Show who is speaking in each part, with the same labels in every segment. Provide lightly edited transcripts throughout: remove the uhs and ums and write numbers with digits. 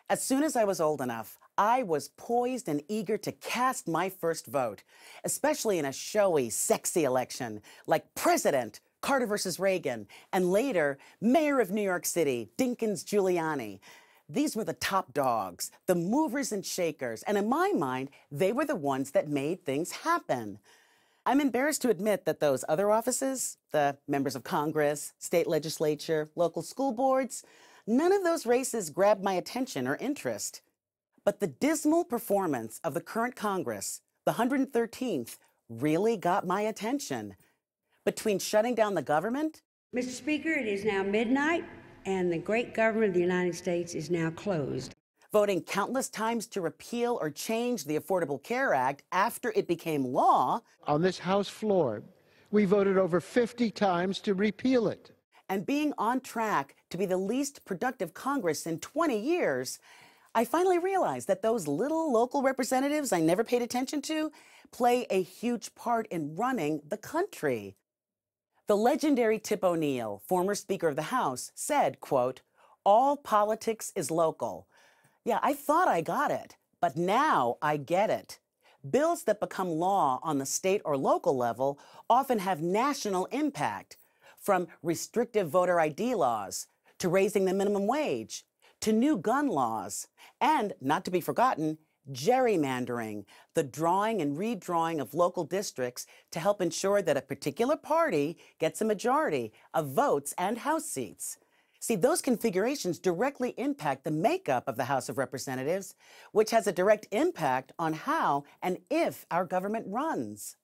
Speaker 1: As soon as I was old enough, I was poised and eager to cast my first vote, especially in a showy, sexy election like President Carter versus Reagan, and later Mayor of New York City, Dinkins Giuliani. These were the top dogs, the movers and shakers, and in my mind, they were the ones that made things happen. I'm embarrassed to admit that those other offices, the members of Congress, state legislature, local school boards, none of those races grabbed my attention or interest. But the dismal performance of the current Congress, the 113th, really got my attention. Between shutting down the government,
Speaker 2: Mr. Speaker, it is now midnight, and the great government of the United States is now closed.
Speaker 1: voting countless times to repeal or change the Affordable Care Act after it became law,
Speaker 3: on this House floor, we voted over 50 times to repeal it.
Speaker 1: and being on track to be the least productive Congress in 20 years, I finally realized that those little local representatives I never paid attention to play a huge part in running the country. The legendary Tip O'Neill, former Speaker of the House, said, quote, "All politics is local." Yeah, I thought I got it, but now I get it. Bills that become law on the state or local level often have national impact, from restrictive voter ID laws to raising the minimum wage to new gun laws, and, not to be forgotten, gerrymandering, the drawing and redrawing of local districts to help ensure that a particular party gets a majority of votes and House seats. See, those configurations directly impact the makeup of the House of Representatives, which has a direct impact on how and if our government runs.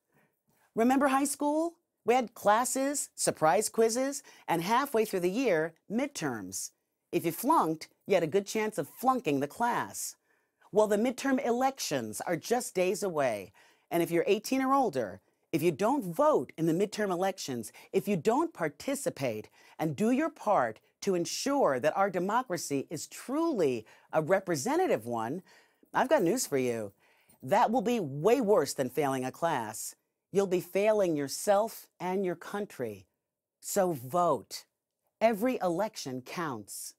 Speaker 1: Remember high school? We had classes, surprise quizzes, and halfway through the year, midterms. If you flunked, you had a good chance of flunking the class. Well, the midterm elections are just days away. And if you're 18 or older, if you don't vote in the midterm elections, if you don't participate and do your part to ensure that our democracy is truly a representative one, I've got news for you. That will be way worse than failing a class. You'll be failing yourself and your country. So vote. Every election counts.